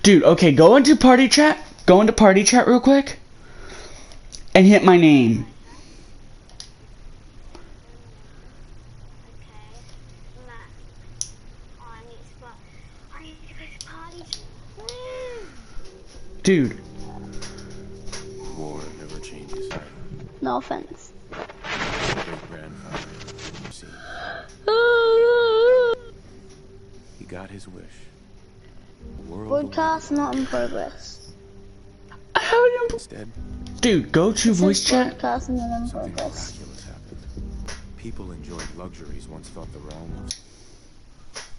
Dude, okay, go into party chat. Go into party chat real quick. And hit my name. Dude. War never changes. No offense. Great-grandfather. See. He got his wish. Broadcast not in progress. Instead, Dude, go to voice chat. Broadcast not in something progress. miraculous happened. People enjoyed luxuries once thought the realm of...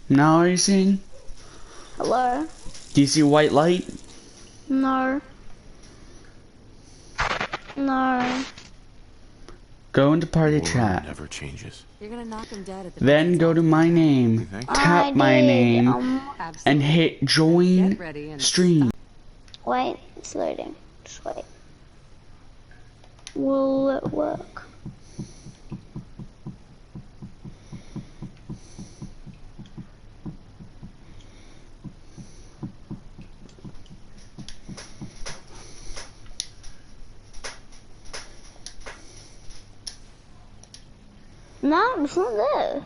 Now are you seeing? Hello? Do you see white light? No. No. Go into party War chat. never changes. You're gonna knock him dead at the Then go to my You name. think? Tap my name. And hit join Get ready and stream. Wait, it's loading. Just wait. Will it work? No, it's not there.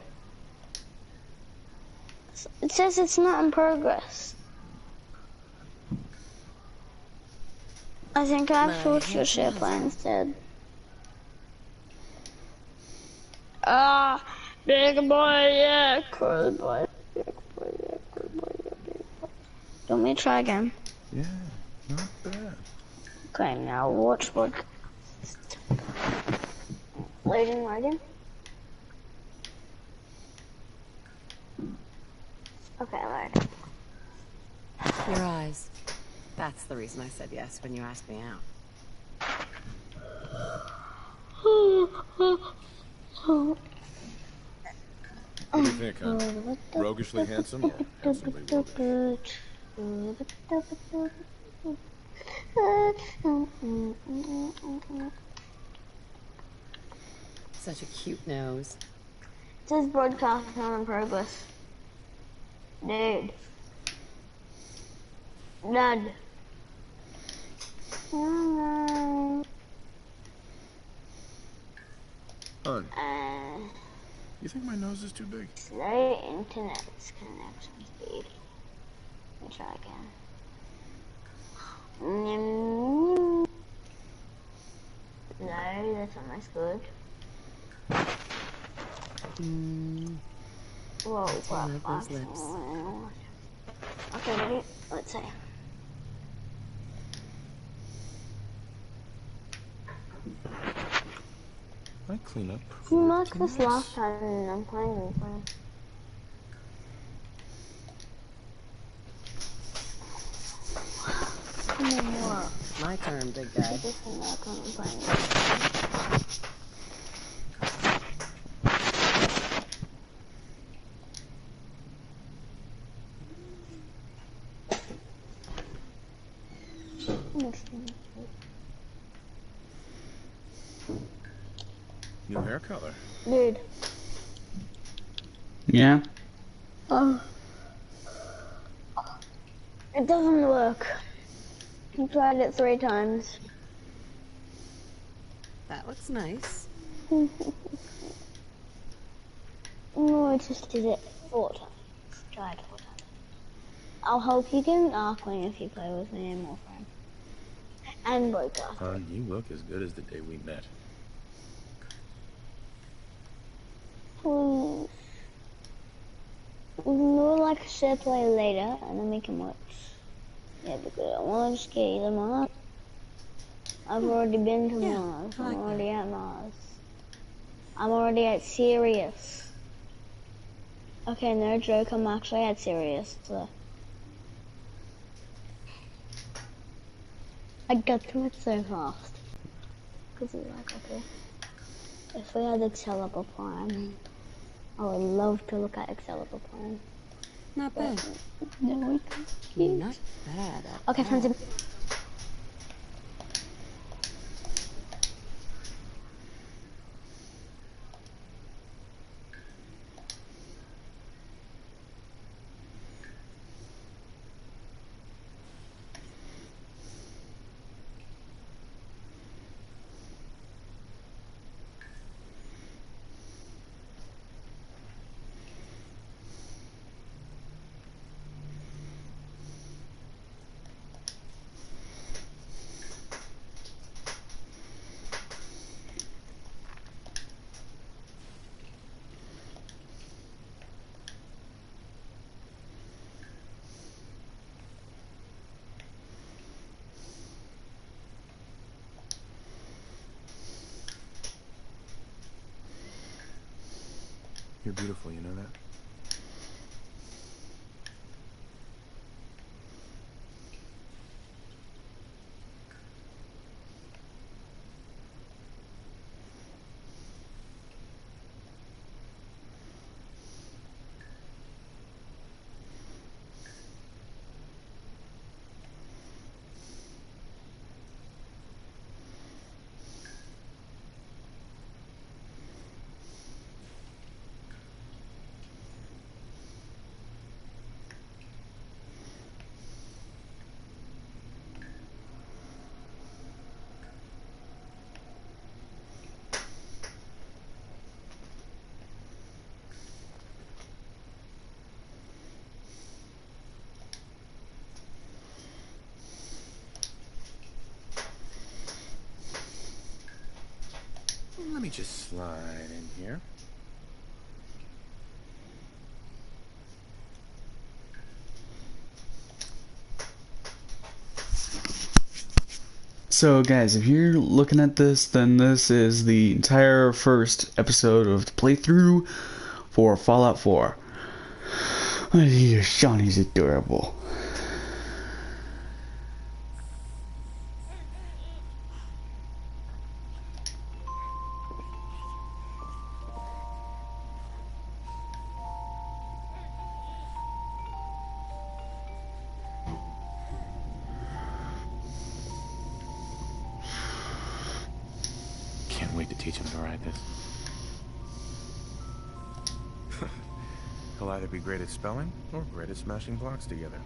It says it's not in progress. I think I've switched your share plan instead. Ah, big boy, yeah, cool boy, big boy, yeah, cool boy, yeah, big boy. Do you want me to try again? Yeah, not bad. Okay, now watch what. Loading. Okay, load. your eyes. That's the reason I said yes when you asked me out. What do you think, huh? Roguishly handsome or handsomely roguish? Such a cute nose. It says broadcast not in progress. Dude. None. Hun, you think my nose is too big? Slow internet connection speed. Let me try again. No, that's almost good. Whoa, Turn up those lips. Okay, ready? Let's see. I clean up. You marked this last time and I'm playing with you. My turn, big guy. This one I'm playing with. New hair color. Dude. Yeah? It doesn't work. I tried it 3 times. That looks nice. No, I just did it 4 times. Tried 4 times. I'll help you get an Arcwing if you play with me and more friends. And broadcast. Hun, you look as good as the day we met. Please. We can do like a share play later and then we can watch. Yeah, because I want to just get you to Mars. I've already been to Mars. I'm already at Mars. I'm already at Sirius. Okay, no joke, I'm actually at Sirius. So. I got through it so fast. Because it's like, okay. If we had Excalibur Prime, I would love to look at Excalibur Prime. Not bad. No, we can't. Not bad. Okay, friends. You're beautiful, you know that? Let me just slide in here. So guys, if you're looking at this, then this is the entire first episode of the playthrough for Fallout 4. Shawnee's adorable. Can't wait to teach him to ride this. He'll either be great at spelling or great at smashing blocks together.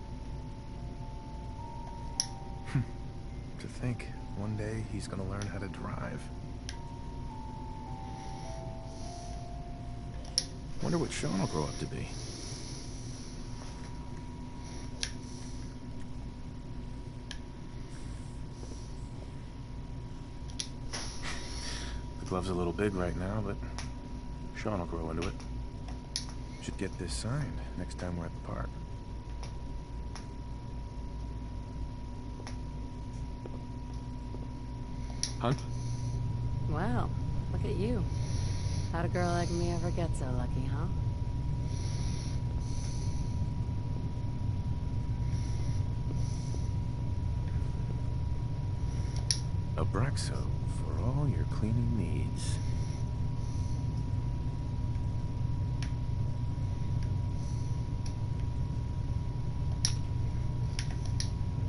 To think, one day he's gonna learn how to drive. Wonder what Sean will grow up to be. The glove's a little big right now, but Sean will grow into it. Should get this signed next time we're at the park. Hunt? Wow, look at you. How'd a girl like me ever get so lucky, huh? Abraxo for all your cleaning needs.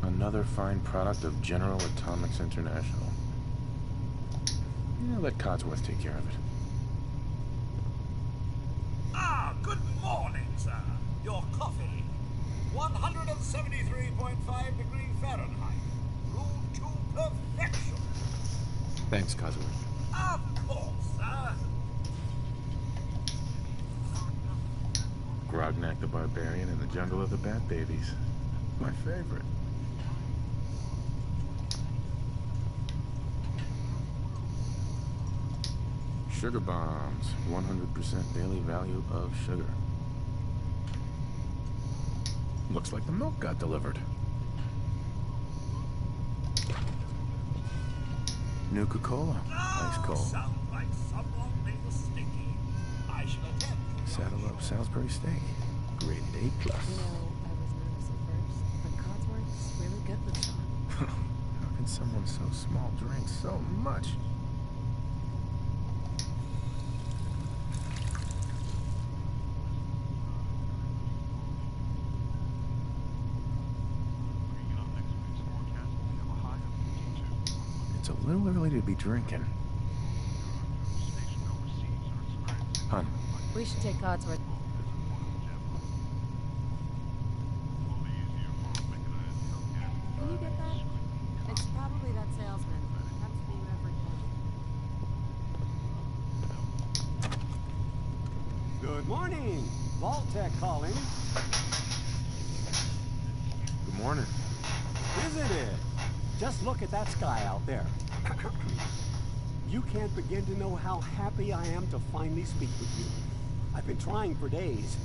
Another fine product of General Atomics International. Yeah, let Codsworth take care of it. Ah, good morning, sir. Your coffee. 173.5 degrees Fahrenheit. Brewed to perfection. Thanks, Codsworth. Of course, sir. Grognak the Barbarian in the Jungle of the Bat Babies. My favorite. Sugar bombs. 100% daily value of sugar. Looks like the milk got delivered. Nuka-Cola. Ice cold. Sounds like someone made a sticky. I shall attempt. Saddle up Salisbury steak. Graded A+. You know, I was nervous at first, but Codsworth's really good with Sean. How can someone so small drink so much? It's a little early to be drinking. Hun, We should take Codsworth. Can you get that? It's probably that salesman. Happens to be you every day. Good morning. Vault-Tec calling. good morning. Isn't it? Just look at that sky out there. You can't begin to know how happy I am to finally speak with you. I've been trying for days.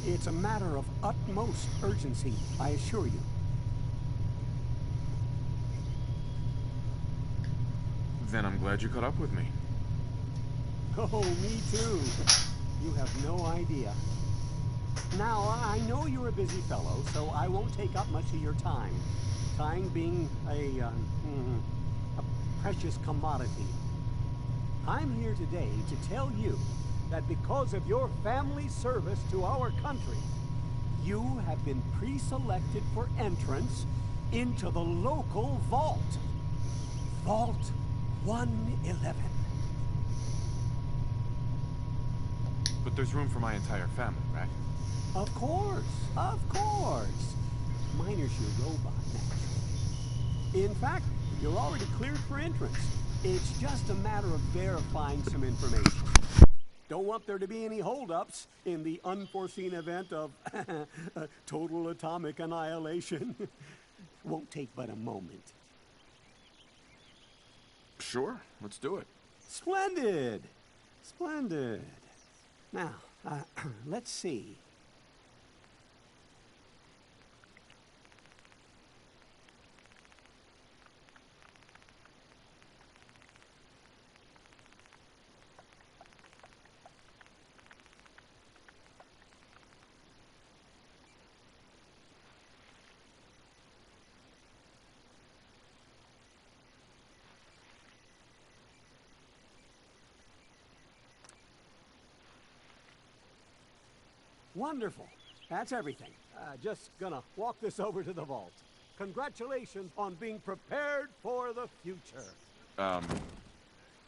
It's a matter of utmost urgency, I assure you. Then I'm glad you caught up with me. Oh, me too. You have no idea. Now, I know you're a busy fellow, so I won't take up much of your time. Time being a precious commodity. I'm here today to tell you that because of your family service to our country, you have been pre-selected for entrance into the local vault. Vault 111. But there's room for my entire family, right? Of course, of course. Minors you go by, naturally. In fact, you're already cleared for entrance. It's just a matter of verifying some information. Don't want there to be any holdups in the unforeseen event of total atomic annihilation. Won't take but a moment. Sure, let's do it. Splendid! Splendid. Now, let's see. Wonderful. That's everything. Just gonna walk this over to the vault. Congratulations on being prepared for the future.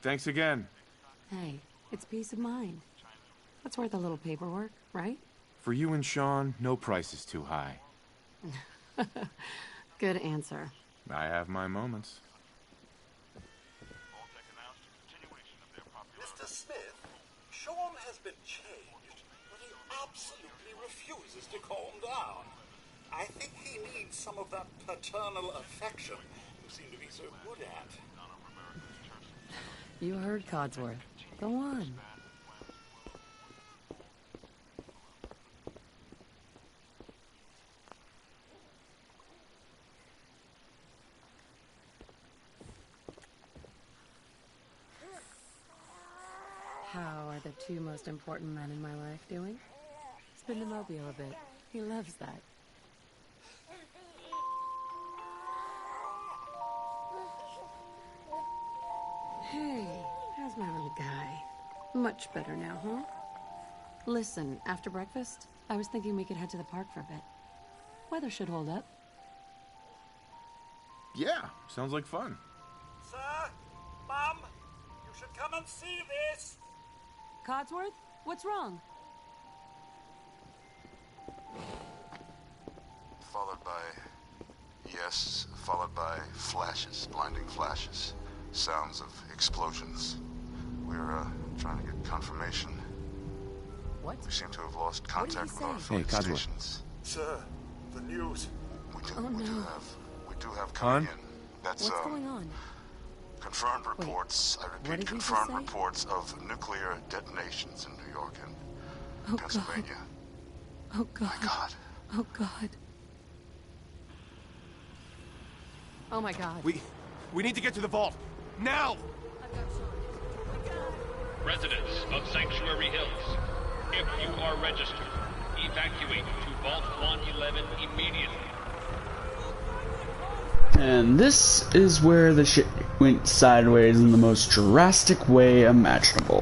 Thanks again. Hey, it's peace of mind. That's worth a little paperwork, right? For you and Sean, no price is too high. Good answer. I have my moments. Mr. Smith, Sean has been changed, but he absolutely refuses to calm down. I think he needs some of that paternal affection you seem to be so good at. You heard Codsworth. Go on. How are the two most important men in my life doing? Spin the mobile a bit. He loves that. Hey, how's my little guy? Much better now, huh? Listen, after breakfast, I was thinking we could head to the park for a bit. Weather should hold up. Yeah, sounds like fun. Sir, Mum, you should come and see this. Codsworth, what's wrong? Followed by yes, followed by flashes, blinding flashes, sounds of explosions. We're trying to get confirmation. What? We seem to have lost contact with our Hey, affiliate Codsworth. stations. Sir, the news. We do no. have coming Hon? in. That's What's going on? confirmed reports. I what repeat, did you just confirmed say? reports of nuclear detonations in New York and Oh, Pennsylvania. Oh, God. My God. Oh, God. Oh, my God. We need to get to the vault. Now! Residents of Sanctuary Hills, if you are registered, evacuate to Vault 111 immediately. And this is where the shit went sideways in the most drastic way imaginable.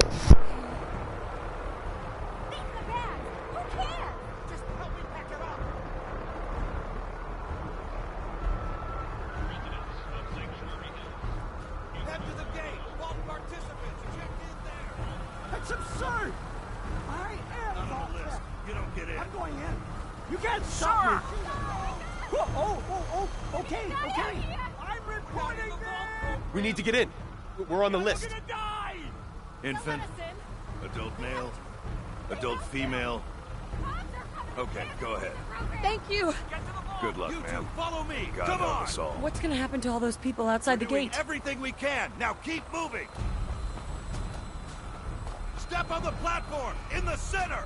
Head to the gate. All participants, check in there. That's absurd! I am Not on the list. You don't get in. I'm going in. You can't stop me! Okay. I'm reporting this! We need to get in. We're on the list. You're gonna die! Infant, adult male, adult female. Okay, go ahead. Thank you. Good luck, You two, ma'am. follow me! God Come help on! us all. What's gonna happen to all those people outside the Doing gate? everything we can. Now keep moving! Step on the platform! In the center!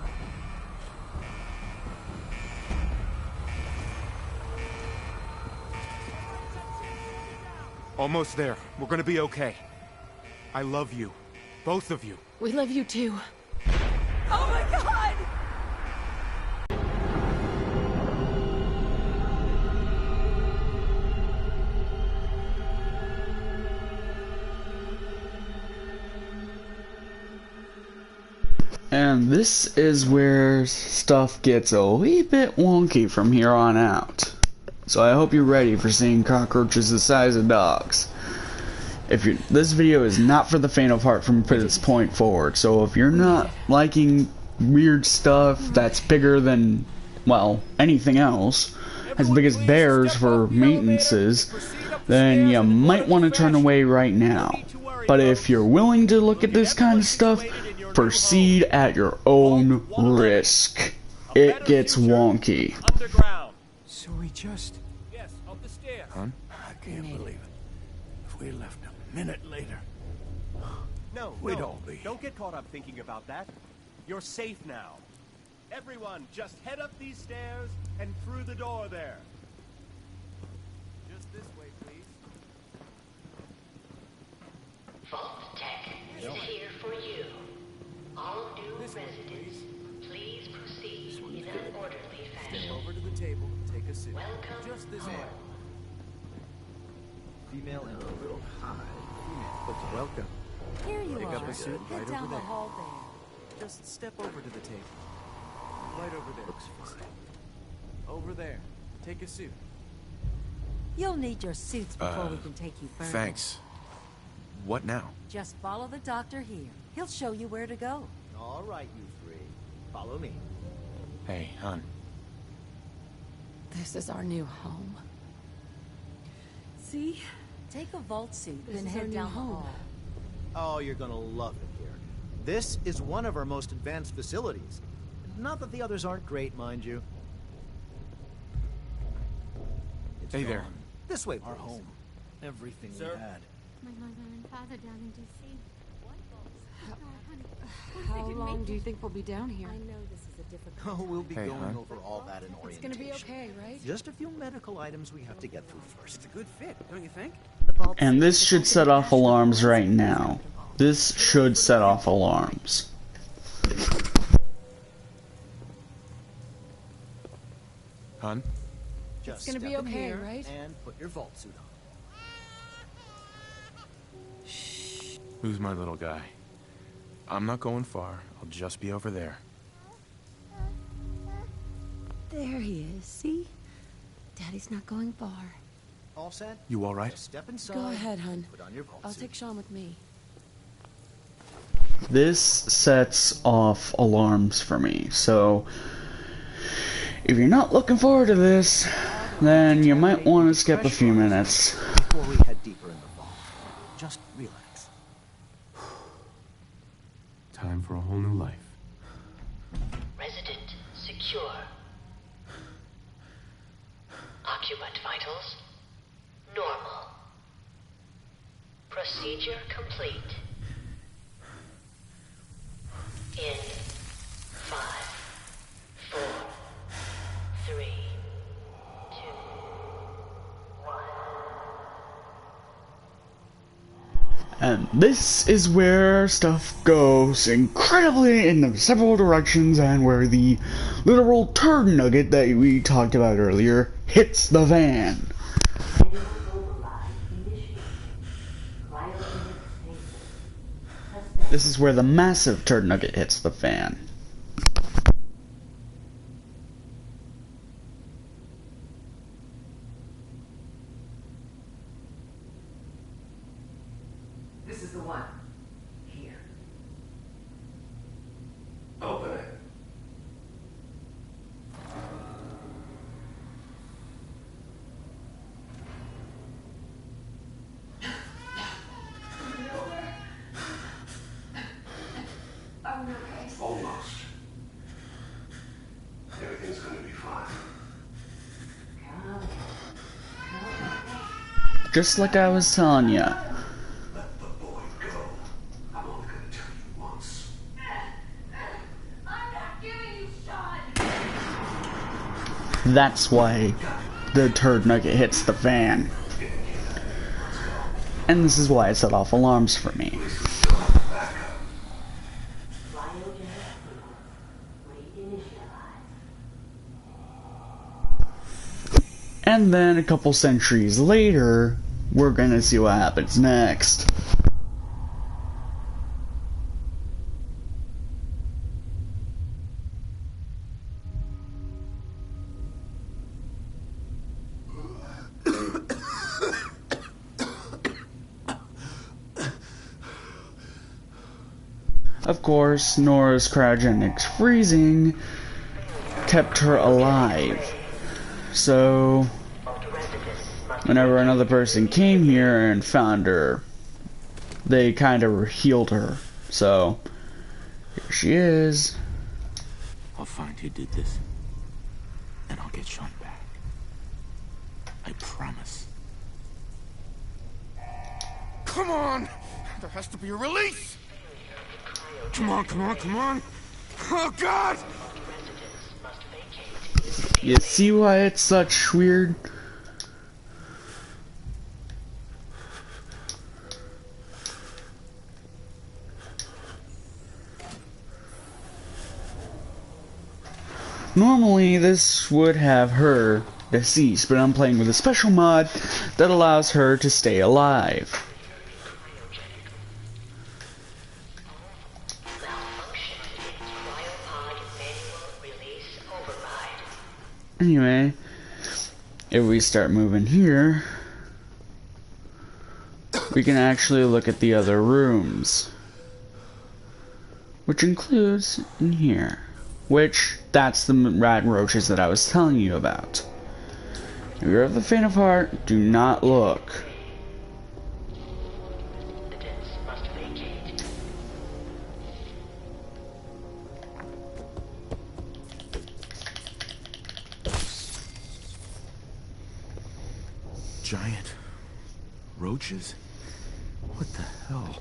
Almost there. We're gonna be okay. I love you. Both of you. We love you too. Oh my And this is where stuff gets a wee bit wonky from here on out. So I hope you're ready for seeing cockroaches the size of dogs. This video is not for the faint of heart from this point forward. So if you're not liking weird stuff that's bigger than, well, anything else, as big as bears for maintenances, then you might want to turn away right now. But if you're willing to look at this kind of stuff, proceed at your own risk. It gets wonky. So we just... Yes, up the stairs. Hun? I can't believe it. If we left a minute later... No, We'd no. all be... Don't get caught up thinking about that. You're safe now. Everyone, just head up these stairs and through the door there. Just this way, please. Vault Tech is here for you. All new residents, please proceed in an orderly fashion. Over to the table, take a seat. Welcome Just this way. Female and a little high. But welcome. Here you Pick are. up a suit Head right down over the there. hall there. Just step over to the table. Right over there. Looks fine. Over there. Take a suit. You'll need your suits before we can take you further. Thanks. What now? Just follow the doctor here. He'll show you where to go. All right, you three. Follow me. Hey, hun. This is our new home. See? Take a vault suit, This then is our head new down the home. hall. Oh, you're gonna love it here. This is one of our most advanced facilities. Not that the others aren't great, mind you. It's Hey there. gone. This way, please. Our home. Everything we Sir? had. My mother and father down in D.C. How long do you think we'll be down here? I know this is a difficult Oh, we'll be Hey, going hon. over all that in It's orientation. gonna be okay, right? Just a few medical items we have to get through first. It's a good fit, don't you think? The vault And suit this is should set off alarms right now. This should set off alarms. Hun? Just gonna be step in okay, here right? And put your vault suit on. Who's my little guy? I'm not going far. I'll just be over there. There he is, see? Daddy's not going far. All set? You all right? Just step inside. Go ahead, hun. Put on your vault I'll suit. take Sean with me. This sets off alarms for me, so if you're not looking forward to this, then you might want to skip a few minutes. Before we head deeper in the vault, just relax. Time for a whole new life. resident secure. Occupant vitals normal. Procedure complete. In 5, 4, 3, 2, 1. And this is where stuff goes incredibly in several directions and where the literal turd nugget that we talked about earlier hits the van. This is where the massive turd nugget hits the fan. This is the one. Here. Open it. Almost. Everything's gonna be fine. Just like I was telling ya. Let the boy go. I'm only gonna tell you once. I'm not giving you Sean! That's why the turd nugget hits the fan. And this is why it set off alarms for me. And then a couple centuries later, we're gonna see what happens next. Of course, Nora's cryogenic freezing kept her alive. So, whenever another person came here and found her, they kind of healed her. So, here she is. I'll find who did this, and I'll get Sean back. I promise. Come on! There has to be a release! Come on, come on, come on! Oh, God! You see why it's such weird? Normally, this would have her deceased, but I'm playing with a special mod that allows her to stay alive. Anyway, if we start moving here, we can actually look at the other rooms, which includes in here, which that's the rad roaches that I was telling you about. If you're of the faint of heart, do not look. Giant roaches? What the hell?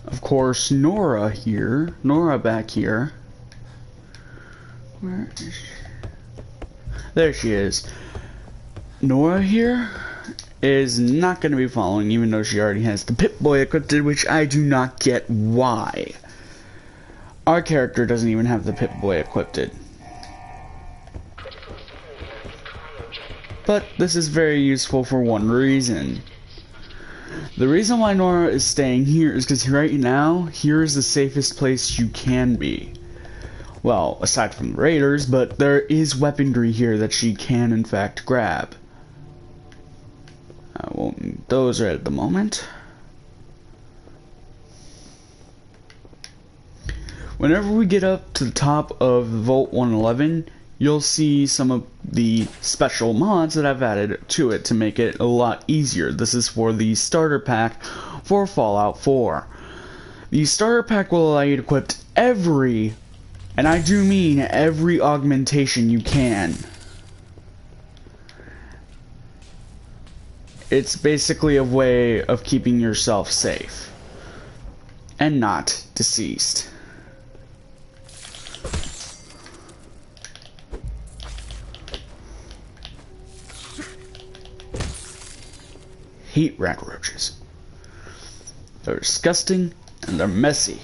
Of course, Nora back here. Where is she? There she is. Nora here is not going to be following, even though she already has the Pip-Boy equipped, which I do not get why. Our character doesn't even have the Pip-Boy equipped. But this is very useful for one reason. The reason why Nora is staying here is because right now, here is the safest place you can be. Well, aside from the raiders, but there is weaponry here that she can in fact grab. I won't need those right at the moment. Whenever we get up to the top of Vault 111, you'll see some of the special mods that I've added to it to make it a lot easier. This is for the starter pack for Fallout 4. The starter pack will allow you to equip every, and I do mean every augmentation you can. It's basically a way of keeping yourself safe and not deceased. Hate rat roaches. They're disgusting and they're messy.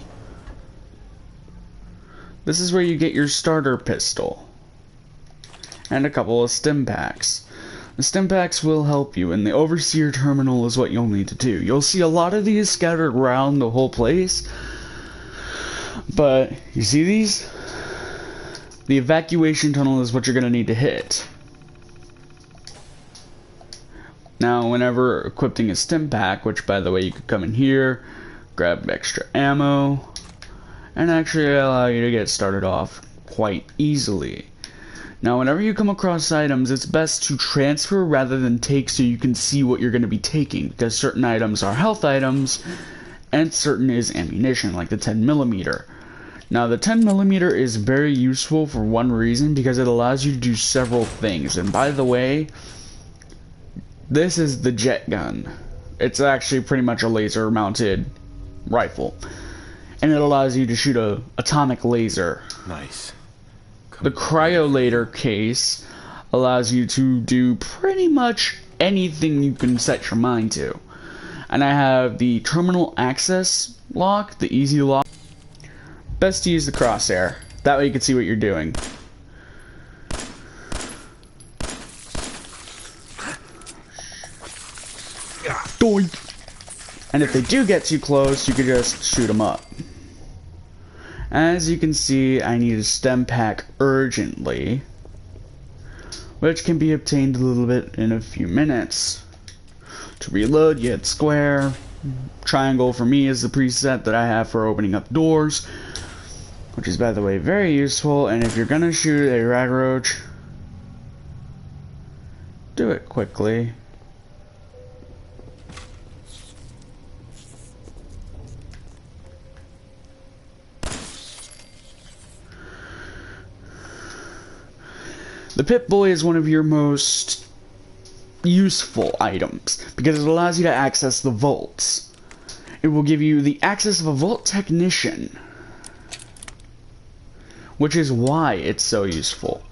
This is where you get your starter pistol and a couple of stim packs. The stim packs will help you, and the overseer terminal is what you'll need to do. You'll see a lot of these scattered around the whole place, but you see these? The evacuation tunnel is what you're going to need to hit. Now, whenever equipping a stim pack, which by the way you could come in here, grab extra ammo, and actually allow you to get started off quite easily. Now, whenever you come across items, it's best to transfer rather than take so you can see what you're going to be taking, because certain items are health items, and certain is ammunition, like the 10mm. Now, the 10mm is very useful for one reason, because it allows you to do several things, and by the way, this is the jet gun. It's actually pretty much a laser mounted rifle. And it allows you to shoot a atomic laser. Nice. The cryolator case allows you to do pretty much anything you can set your mind to. And I have the terminal access lock, the easy lock. Best to use the crosshair. That way you can see what you're doing. Doink. And if they do get too close, you can just shoot them up. As you can see, I need a stim pack urgently. which can be obtained a little bit in a few minutes. To reload, you hit square. Triangle for me is the preset that I have for opening up doors, which is, by the way, very useful. And if you're gonna shoot a rag roach, do it quickly. The Pip-Boy is one of your most useful items because it allows you to access the vaults. It will give you the access of a vault technician, which is why it's so useful.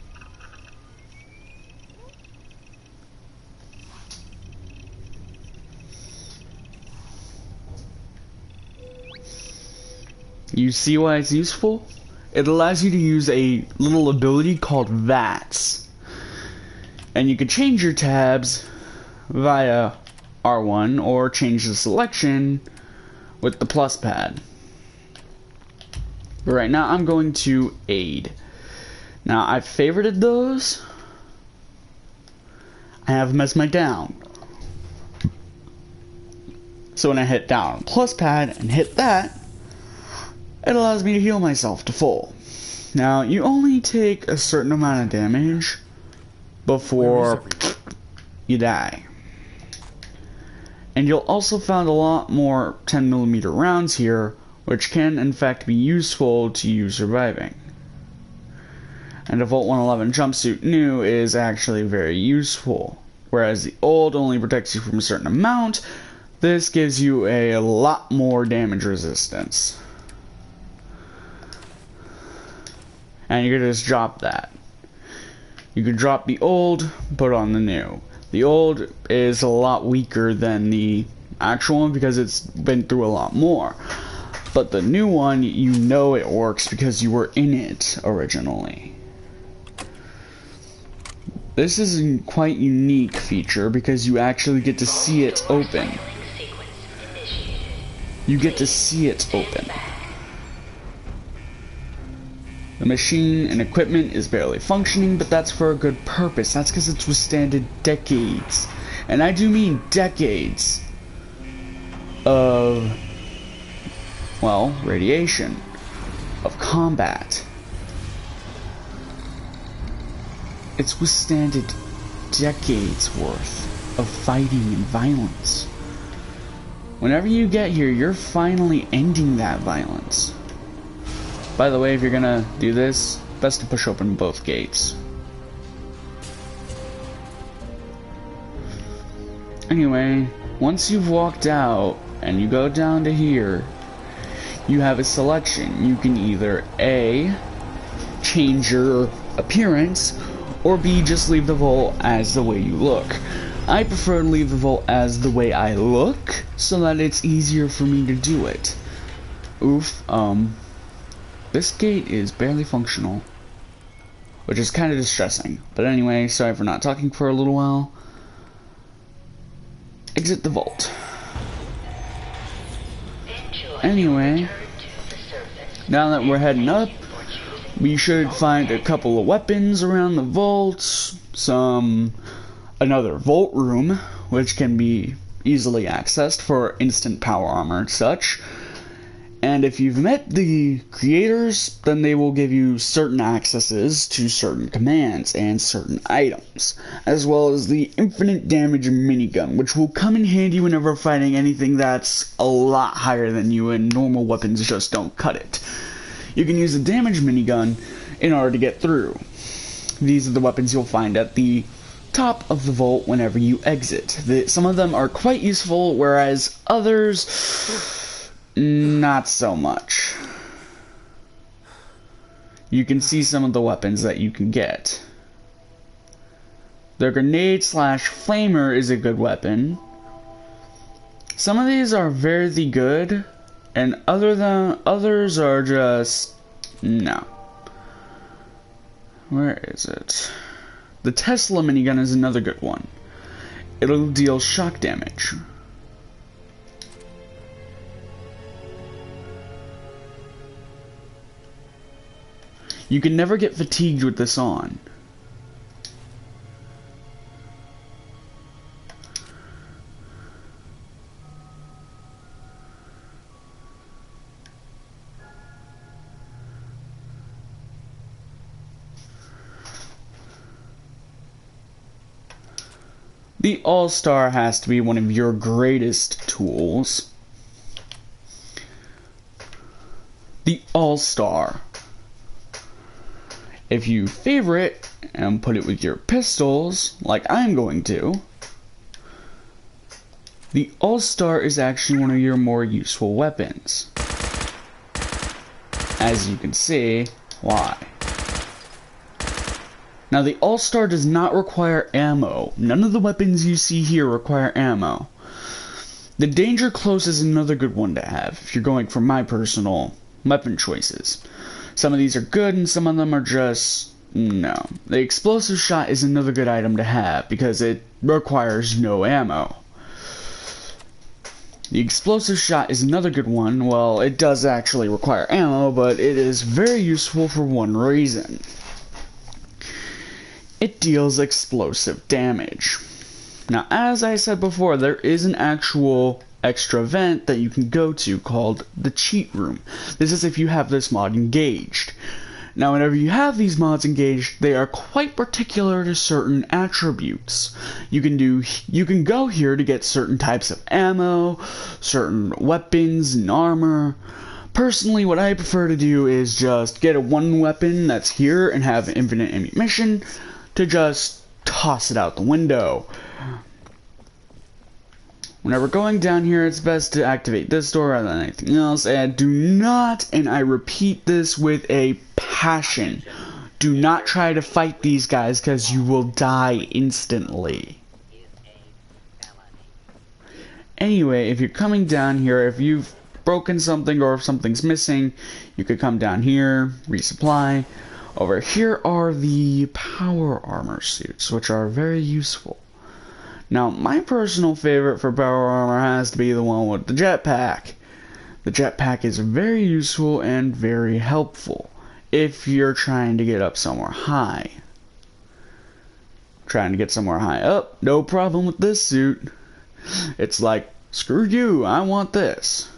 You see why it's useful? It allows you to use a little ability called VATS. And you can change your tabs via R1 or change the selection with the plus pad. But right now I'm going to aid. Now I've favorited those. I have them as my down. So when I hit down plus pad and hit that, it allows me to heal myself to full. Now, you only take a certain amount of damage before you die. And you'll also find a lot more 10mm rounds here, which can in fact be useful to you surviving. And a Vault 111 jumpsuit new is actually very useful. Whereas the old only protects you from a certain amount, this gives you a lot more damage resistance. And you can just drop that. You can drop the old, put on the new. The old is a lot weaker than the actual one because it's been through a lot more. But the new one, you know it works because you were in it originally. This is a quite unique feature because you actually get to see it open. You get to see it open. The machine and equipment is barely functioning, but that's for a good purpose. That's because it's withstanded decades, and I do mean decades, of, well, radiation, of combat. It's withstanded decades worth of fighting and violence. Whenever you get here, you're finally ending that violence. By the way, if you're gonna do this, best to push open both gates. Anyway, once you've walked out and you go down to here, you have a selection. You can either A, change your appearance, or B, just leave the vault as the way you look. I prefer to leave the vault as the way I look, so that it's easier for me to do it. Oof, this gate is barely functional, which is kind of distressing. But anyway, sorry for not talking for a little while. Exit the vault. Anyway, now that we're heading up, we should find a couple of weapons around the vault, another vault room, which can be easily accessed for instant power armor and such. And if you've met the creators, then they will give you certain accesses to certain commands and certain items, as well as the infinite damage minigun, which will come in handy whenever fighting anything that's a lot higher than you and normal weapons just don't cut it. You can use a damage minigun in order to get through. These are the weapons you'll find at the top of the vault whenever you exit. Some of them are quite useful, whereas others, not so much. You can see some of the weapons that you can get. The grenade / flamer is a good weapon. Some of these are very good, and others are just no. Where is it? The Tesla minigun is another good one. It'll deal shock damage. You can never get fatigued with this on. The All-Star has to be one of your greatest tools. The All-Star. If you favor it and put it with your pistols, like I'm going to, the All-Star is actually one of your more useful weapons. As you can see, why. Now the All-Star does not require ammo. None of the weapons you see here require ammo. The Danger Close is another good one to have if you're going for my personal weapon choices. Some of these are good and some of them are just no. The Explosive Shot is another good item to have because it requires no ammo. The Explosive Shot is another good one. Well, it does actually require ammo, but it is very useful for one reason. It deals explosive damage. Now, as I said before, there is an actual extra vent that you can go to called the Cheat Room. This is if you have this mod engaged. Now, whenever you have these mods engaged, they are quite particular to certain attributes. You can go here to get certain types of ammo, certain weapons and armor. Personally, what I prefer to do is just get a one weapon that's here and have infinite ammunition to just toss it out the window. Whenever going down here, it's best to activate this door rather than anything else, and do not, and I repeat this with a passion, do not try to fight these guys because you will die instantly. Anyway, if you're coming down here, if you've broken something or if something's missing, you could come down here, resupply. Over here are the power armor suits, which are very useful. Now, my personal favorite for power armor has to be the one with the jetpack. The jetpack is very useful and very helpful if you're trying to get up somewhere high. Trying to get somewhere high up, no problem with this suit. It's like, screw you, I want this.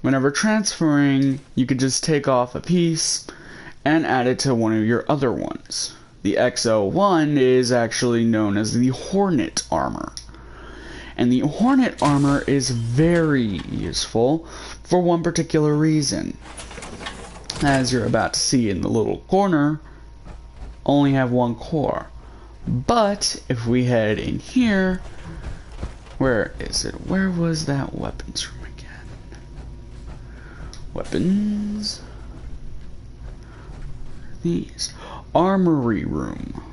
Whenever transferring, you could just take off a piece and add it to one of your other ones. The XO1 is actually known as the Hornet armor. And the Hornet armor is very useful for one particular reason. As you're about to see in the little corner, only have one core. But if we head in here, where is it? Where was that weapons room again? Weapons. These. Armory room.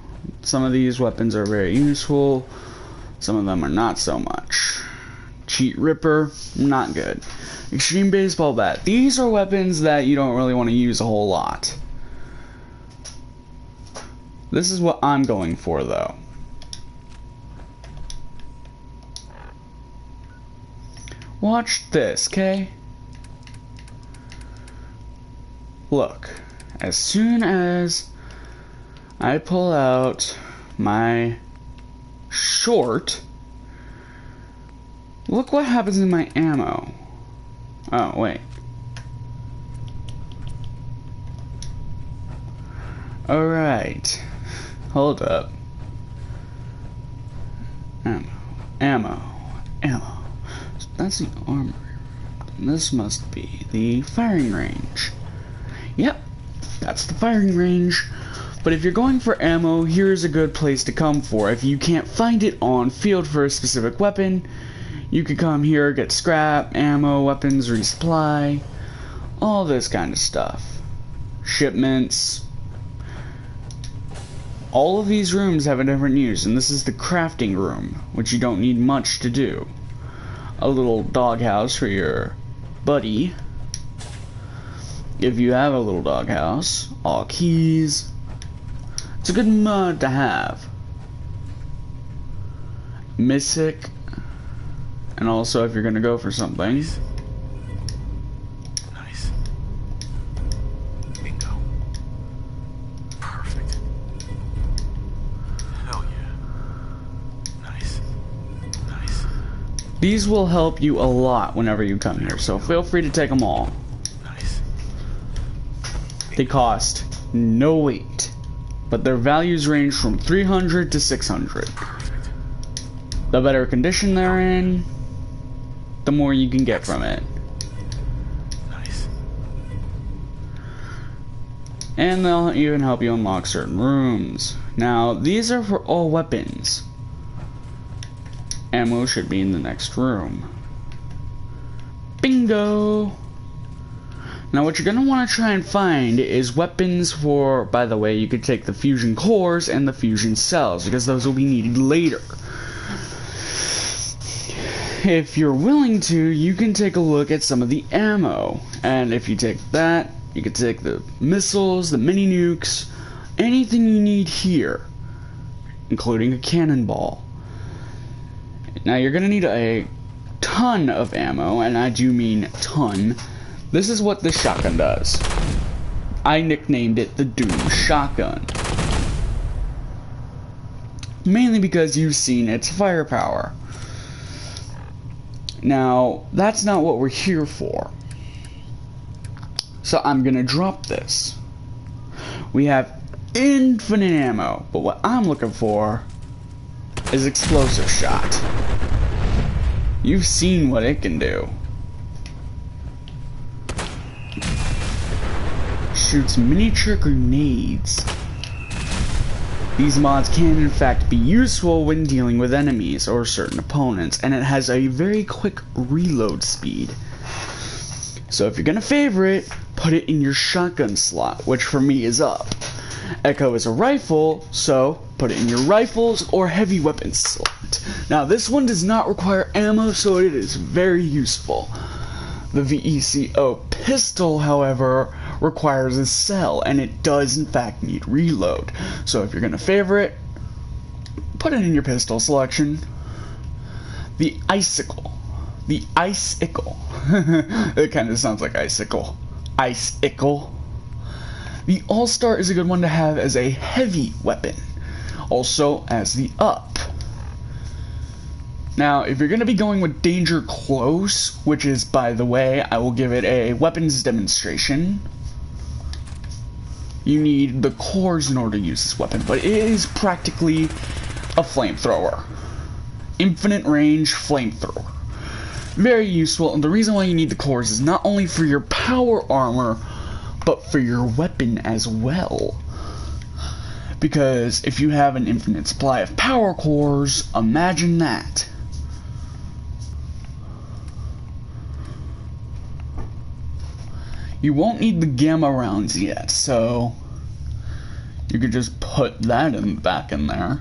Some of these weapons are very useful. Some of them are not so much. Cheat Ripper, not good. Extreme Baseball Bat. These are weapons that you don't really want to use a whole lot. This is what I'm going for, though. Watch this, okay? Look, as soon as I pull out my short, look what happens in my ammo. Oh, wait. Alright. Hold up. Ammo. That's the armory. This must be the firing range. Yep, that's the firing range. But if you're going for ammo, here's a good place to come for. If you can't find it on field for a specific weapon, you could come here, get scrap, ammo, weapons, resupply, all this kind of stuff. Shipments. All of these rooms have a different use, and this is the crafting room, which you don't need much to do. A little doghouse for your buddy. If you have a little doghouse, all keys. It's a good mod to have. Mythic. And also if you're gonna go for something. Nice. Bingo. Perfect. Hell yeah. Nice. Nice. These will help you a lot whenever you come here, so feel free to take them all. Nice. They cost no weight. but their values range from 300 to 600. The better condition they're in, the more you can get from it. Nice. And they'll even help you unlock certain rooms. Now, these are for all weapons. Ammo should be in the next room. Bingo! Now what you're going to want to try and find is weapons for, by the way, you could take the fusion cores and the fusion cells, because those will be needed later. If you're willing to, you can take a look at some of the ammo. And if you take that, you can take the missiles, the mini nukes, anything you need here, including a cannonball. Now you're going to need a ton of ammo, and I do mean ton. This is what this shotgun does. I nicknamed it the Doom Shotgun. Mainly because you've seen its firepower. Now, that's not what we're here for. So I'm gonna drop this. We have infinite ammo, but what I'm looking for is explosive shot. You've seen what it can do. Shoots miniature grenades. These mods can in fact be useful when dealing with enemies or certain opponents, and it has a very quick reload speed. So if you're gonna favorite, put it in your shotgun slot, which for me is up. Echo is a rifle, so put it in your rifles or heavy weapons slot. Now this one does not require ammo, so it is very useful. The VECO pistol, however, requires a cell, and it does in fact need reload. So if you're gonna favorite, put it in your pistol selection. The icicle. The icicle. It kind of sounds like icicle. Icicle. The All-Star is a good one to have as a heavy weapon. Also as the up. Now, if you're going to be going with Danger Close, which is, by the way, I will give it a weapons demonstration. You need the cores in order to use this weapon, but it is practically a flamethrower. Infinite range flamethrower. Very useful, and the reason why you need the cores is not only for your power armor, but for your weapon as well. Because if you have an infinite supply of power cores, imagine that. You won't need the gamma rounds yet, so you could just put that back in there.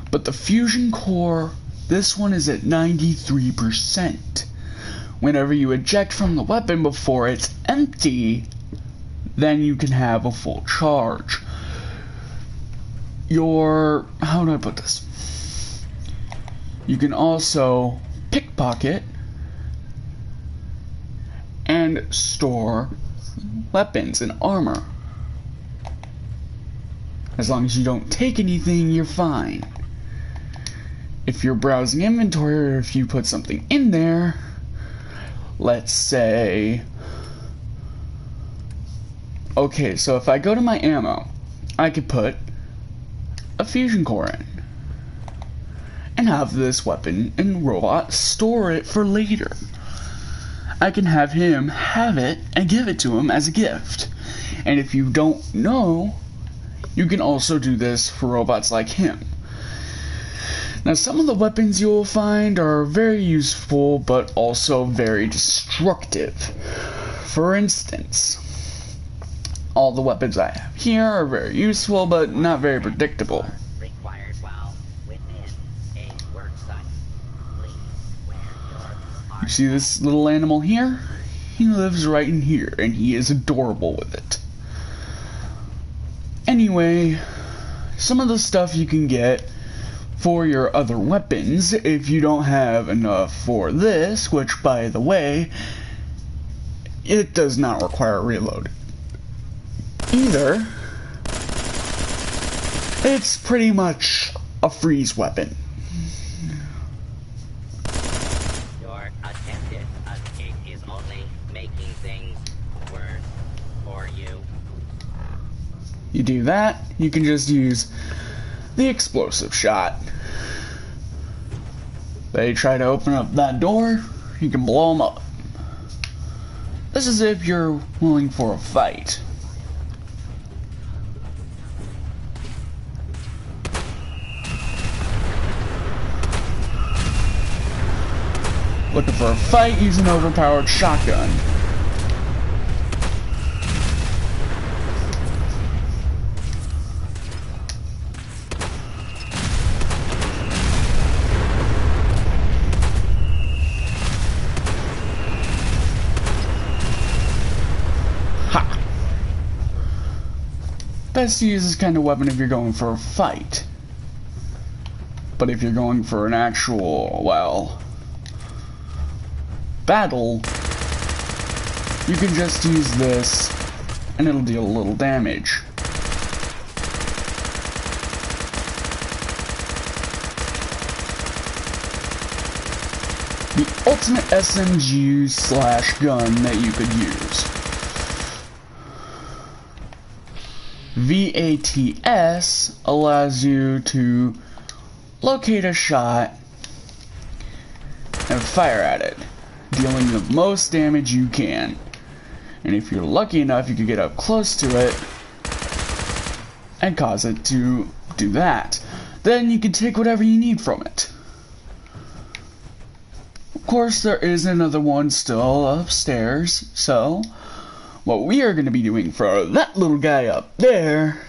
But the fusion core, this one is at 93%. Whenever you eject from the weapon before it's empty, then you can have a full charge. How do I put this? You can also pickpocket and store weapons and armor. As long as you don't take anything, you're fine. If you're browsing inventory, or if you put something in there, let's say, okay, so if I go to my ammo, I could put a fusion core in and have this weapon and robot store it for later. I can have him have it and give it to him as a gift. And if you don't know, you can also do this for robots like him. Now, some of the weapons you will find are very useful, but also very destructive. For instance, all the weapons I have here are very useful, but not very predictable. You see this little animal here? He lives right in here, and he is adorable with it. Anyway, some of the stuff you can get for your other weapons, if you don't have enough for this, which, by the way, it does not require reload either. It's pretty much a freeze weapon. Your attempted escape is only making things worse for you. you do that, you can just use the explosive shot. They try to open up that door, you can blow them up. This is if you're willing for a fight. Looking for a fight, use an overpowered shotgun. Ha! Best to use this kind of weapon if you're going for a fight. But if you're going for an actual, well, battle, you can just use this and it'll deal a little damage. The ultimate SMG / gun that you could use. VATS allows you to locate a shot and fire at it, dealing the most damage you can. And if you're lucky enough, you can get up close to it and cause it to do that. Then you can take whatever you need from it. Of course, there is another one still upstairs, so what we are going to be doing for that little guy up there,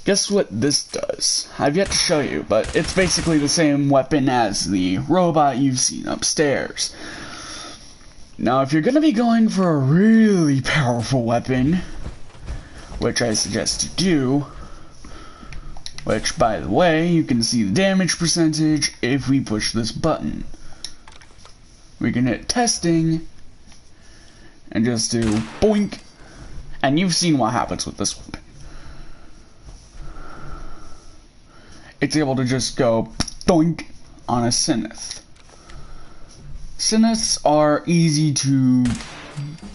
guess what this does? I've yet to show you, but it's basically the same weapon as the robot you've seen upstairs. Now, if you're going to be going for a really powerful weapon, which I suggest you do, which, by the way, you can see the damage percentage if we push this button. We can hit testing and just do boink, and you've seen what happens with this weapon. It's able to just go doink on a Zenith. Zeniths are easy to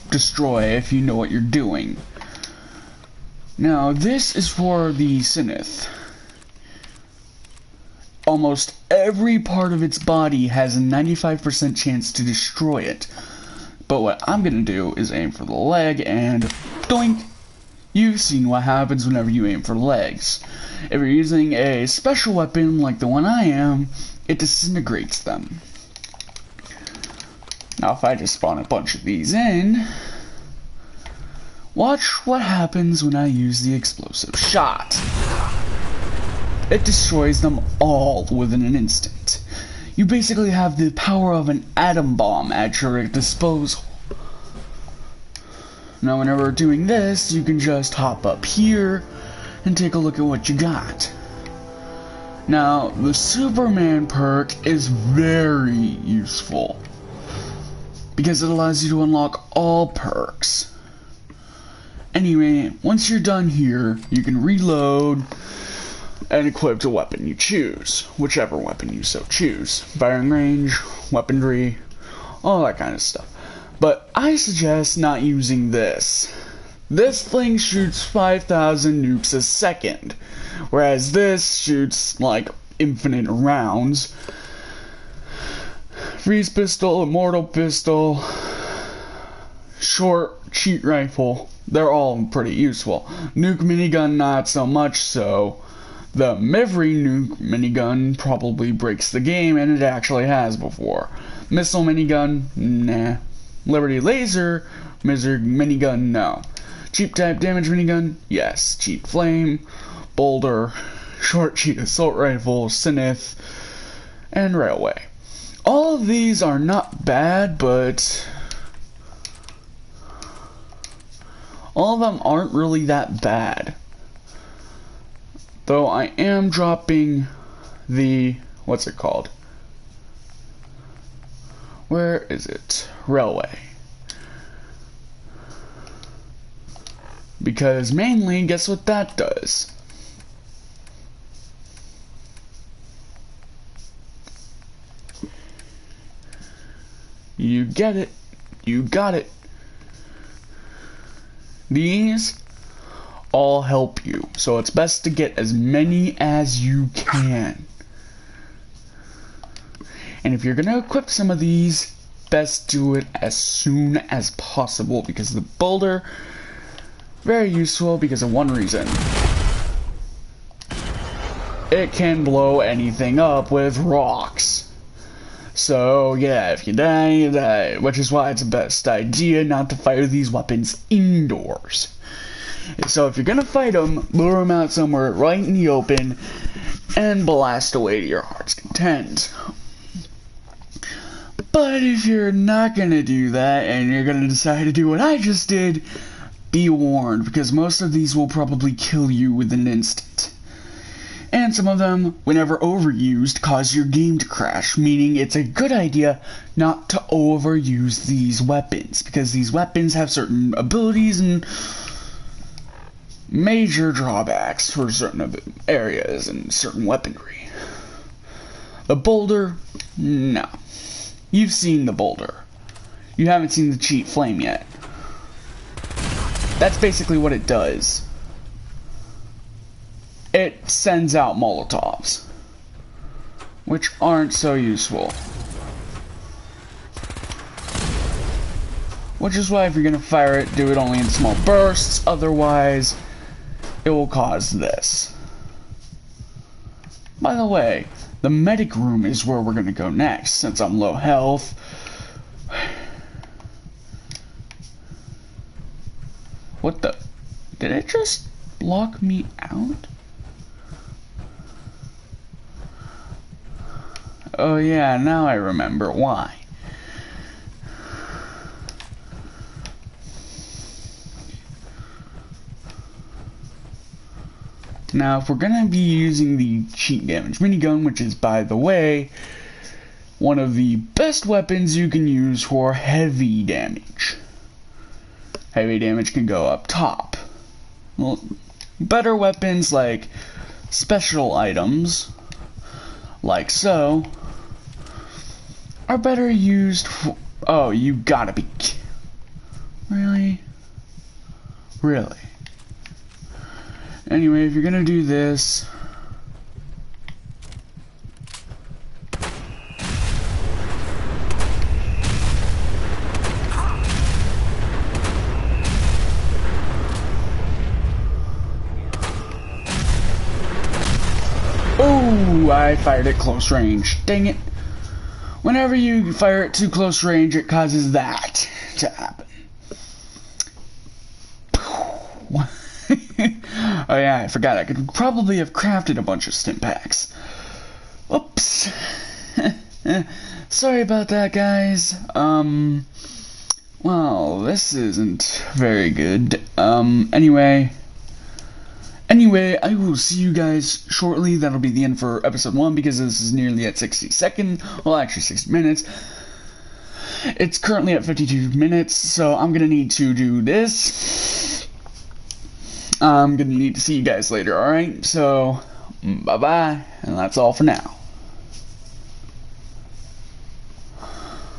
destroy if you know what you're doing. Now, this is for the Zenith. Almost every part of its body has a 95% chance to destroy it. But what I'm going to do is aim for the leg and doink! You've seen what happens whenever you aim for legs. If you're using a special weapon like the one I am, it disintegrates them. Now if I just spawn a bunch of these in, watch what happens when I use the explosive shot. It destroys them all within an instant. You basically have the power of an atom bomb at your disposal. Now whenever doing this, you can just hop up here and take a look at what you got. Now, the Superman perk is very useful because it allows you to unlock all perks. Anyway, once you're done here, you can reload and equip the weapon you choose, whichever weapon you so choose. Firing range, weaponry, all that kind of stuff. But I suggest not using this. This thing shoots 5,000 nukes a second, whereas this shoots like infinite rounds. Freeze pistol, immortal pistol, short cheat rifle, they're all pretty useful. Nuke minigun not so much so. The Mivri nuke minigun probably breaks the game, and it actually has before. Missile minigun, nah. Liberty laser minigun, no. Cheap type damage minigun, yes. Cheap flame, boulder, short cheat assault rifle, Zenith, and railway. All of these are not bad, but all of them aren't really that bad. Though I am dropping the, what's it called? Where is it? Railway. Because mainly, guess what that does? You get it. You got it. These all help you. So it's best to get as many as you can. And if you're gonna equip some of these, best do it as soon as possible, because the boulder, very useful because of one reason. It can blow anything up with rocks. So yeah, if you die, you die. Which is why it's the best idea not to fire these weapons indoors. So if you're gonna fight them, lure them out somewhere right in the open and blast away to your heart's content. But if you're not gonna do that and you're gonna decide to do what I just did, be warned, because most of these will probably kill you with an instant. And some of them, whenever overused, cause your game to crash, meaning it's a good idea not to overuse these weapons, because these weapons have certain abilities and major drawbacks for certain areas and certain weaponry. The boulder, no. You've seen the boulder. You haven't seen the cheat flame yet. That's basically what it does. It sends out Molotovs, which aren't so useful. Which is why if you're gonna fire it, do it only in small bursts, otherwise it will cause this. By the way, the medic room is where we're gonna go next, since I'm low health. What the? Did it just lock me out? Oh yeah, now I remember why. Now, if we're gonna be using the cheat damage minigun, which is, by the way, one of the best weapons you can use for heavy damage. Heavy damage can go up top. Well, better weapons like special items, like so, are better used for... Oh, you gotta be... Really? Really? Anyway, if you're gonna do this... Oh, I fired at close range. Dang it. Whenever you fire at too close range, it causes that to happen. Oh yeah, I forgot. I could probably have crafted a bunch of stim packs. Oops. Sorry about that, guys. Well, this isn't very good. Anyway, I will see you guys shortly. That'll be the end for episode 1, because this is nearly at 60 seconds. Well, actually 60 minutes. It's currently at 52 minutes, so I'm gonna need to do this. I'm gonna need to see you guys later, alright? So, bye-bye, and that's all for now.